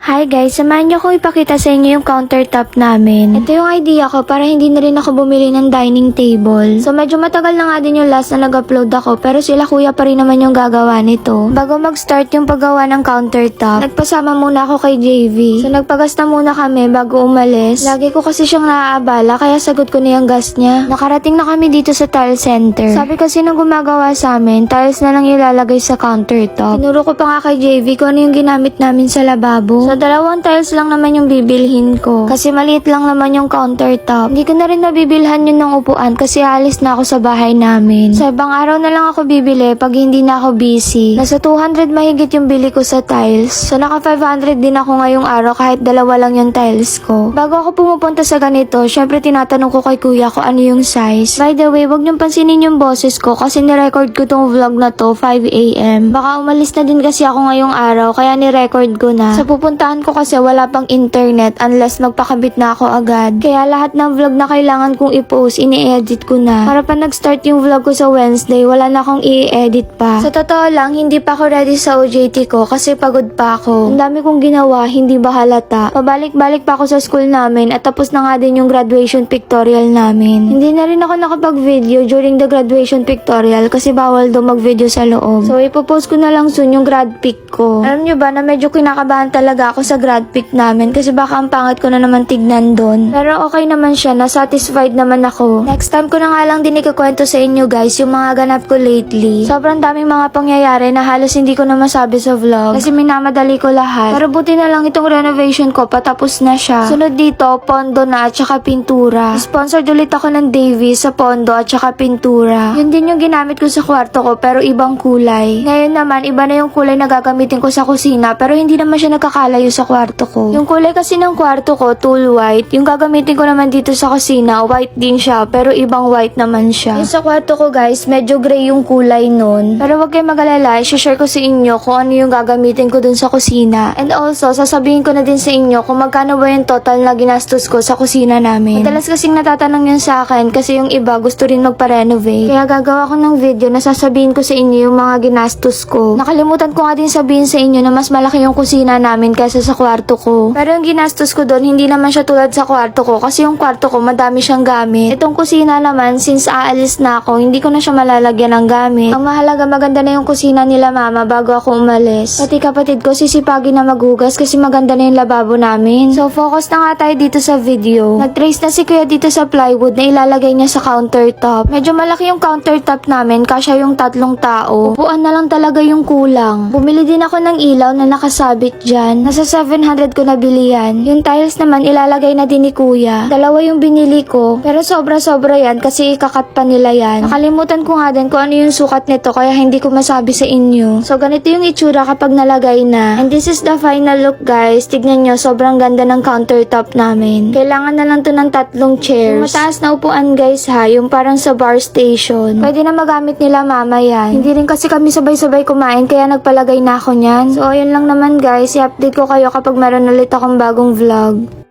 Hi guys, samahan niyo ko ipakita sa inyo yung countertop namin. Ito yung idea ko para hindi na rin ako bumili ng dining table. So medyo matagal na nga din yung last na nag-upload ako pero sila kuya pa rin naman yung gagawa nito. Bago mag-start yung paggawa ng countertop, nagpasama muna ako kay JV. So nagpagasta muna kami bago umalis. Lagi ko kasi siyang naaabala kaya sagot ko na yung gas niya. Nakarating na kami dito sa tile center. Sabi kasi nung gumagawa sa amin, tiles na lang ilalagay sa countertop. Tinuro ko pa nga kay JV kung ano yung ginamit namin sa lababo. So dalawang tiles lang naman yung bibilhin ko. Kasi maliit lang naman yung countertop. Hindi ko na rin nabibilhan yun ng upuan kasi alis na ako sa bahay namin. Sa ibang araw na lang ako bibili pag hindi na ako busy. Nasa 200 mahigit yung bili ko sa tiles. So naka 500 din ako ngayong araw kahit dalawa lang yung tiles ko. Bago ako pumupunta sa ganito, syempre tinatanong ko kay kuya ko ano yung size. By the way, wag niyong pansinin yung boses ko kasi nirecord ko tong vlog na to 5 AM. Baka umalis na din kasi ako ngayong araw kaya nirecord ko na. Sa pupuntahan ko kasi wala pang internet unless magpakabit na ako agad. Kaya lahat ng vlog na kailangan kong i-post, ini-edit ko na. Para pa nag-start yung vlog ko sa Wednesday, wala na akong i-edit pa. Sa totoo lang, hindi pa ako ready sa OJT ko kasi pagod pa ako. Ang dami kong ginawa, hindi ba halata? Pabalik-balik pa ako sa school namin at tapos na nga din yung graduation pictorial namin. Hindi na rin ako nakapag-video during the graduation pictorial kasi bawal daw mag-video sa loob. So ipopost ko na lang soon yung grad pic ko. Alam nyo ba na medyo kinakabahan talaga ako sa grad pic namin kasi baka ang pangit ko na naman tignan doon. Pero okay naman siya, na-satisfied naman ako. Next time ko na nga lang din ikukwento sa inyo guys yung mga ganap ko lately. Sobrang daming mga pangyayari na halos hindi ko na masabi sa vlog kasi minamadali ko lahat. Pero buti na lang itong renovation ko patapos na siya. Sunod dito, pondo na at saka pintura. Sponsored ulit ako ng Davies sa pondo at saka pintura. Yun din yung ginamit ko sa kwarto ko pero ibang kulay. Ngayon naman, iba na yung kulay na gagamitin ko sa kusina pero hindi naman siya nagkakalayo sa kwarto ko. Yung kulay kasi ng kwarto ko, tool white. Yung gagamitin ko naman dito sa kusina, white din siya pero ibang white naman siya. Yung sa kwarto ko guys, medyo gray yung kulay nun. Pero wag kayo mag-alala, i-share ko sa inyo kung ano yung gagamitin ko dun sa kusina. And also, sasabihin ko na din sa inyo kung magkano ba yung total na ginastos ko sa kusina namin. Madalas kasing natatanong yun sa akin kasi yung iba gusto rin magpa-renovate. Kaya gagawa ko ng video na sasabihin ko sa inyo yung mga ginastos ko. Nakalimutan ko nga din sabihin sa inyo na mas malaki yung kusina namin kaysa sa kwarto ko. Pero yung ginastos ko doon, hindi naman siya tulad sa kwarto ko kasi yung kwarto ko madami siyang gamit. Itong kusina naman, since aalis na ako, hindi ko na siya malalagyan ng gamit. Ang mahalaga, maganda na yung kusina nila mama bago ako umalis. Pati kapatid ko sisipagin na maghugas kasi maganda na yung lababo namin. So focus na nga tayo dito sa video. Nag-trace na si kuya dito sa plywood na ilalagay niya sa countertop. Medyo malaki yung countertop namin, kasya yung 3 tao. Upuan na lang talaga yung kulang. Bumili din ako ng ilaw na nakasabit dyan. Nasa 700 ko nabili yan. Yung tiles naman ilalagay na din ni kuya. Dalawa yung binili ko. Pero sobra-sobra yan kasi ikakat pa nila yan. Nakalimutan ko nga din kung ano yung sukat nito kaya hindi ko masabi sa inyo. So ganito yung itsura kapag nalagay na. And this is the final look guys. Tignan nyo, sobrang ganda ng countertop namin. Kailangan na lang to ng 3 chairs. Yung mataas na upuan guys ha, yung parang sa bar station. Pwede na magamit nila mama yan. Hindi rin kasi kami sabay-sabay kumain kaya nagpalagay na ako nyan. So ayun lang naman guys, i-update ko kayo kapag meron ulit akong bagong vlog.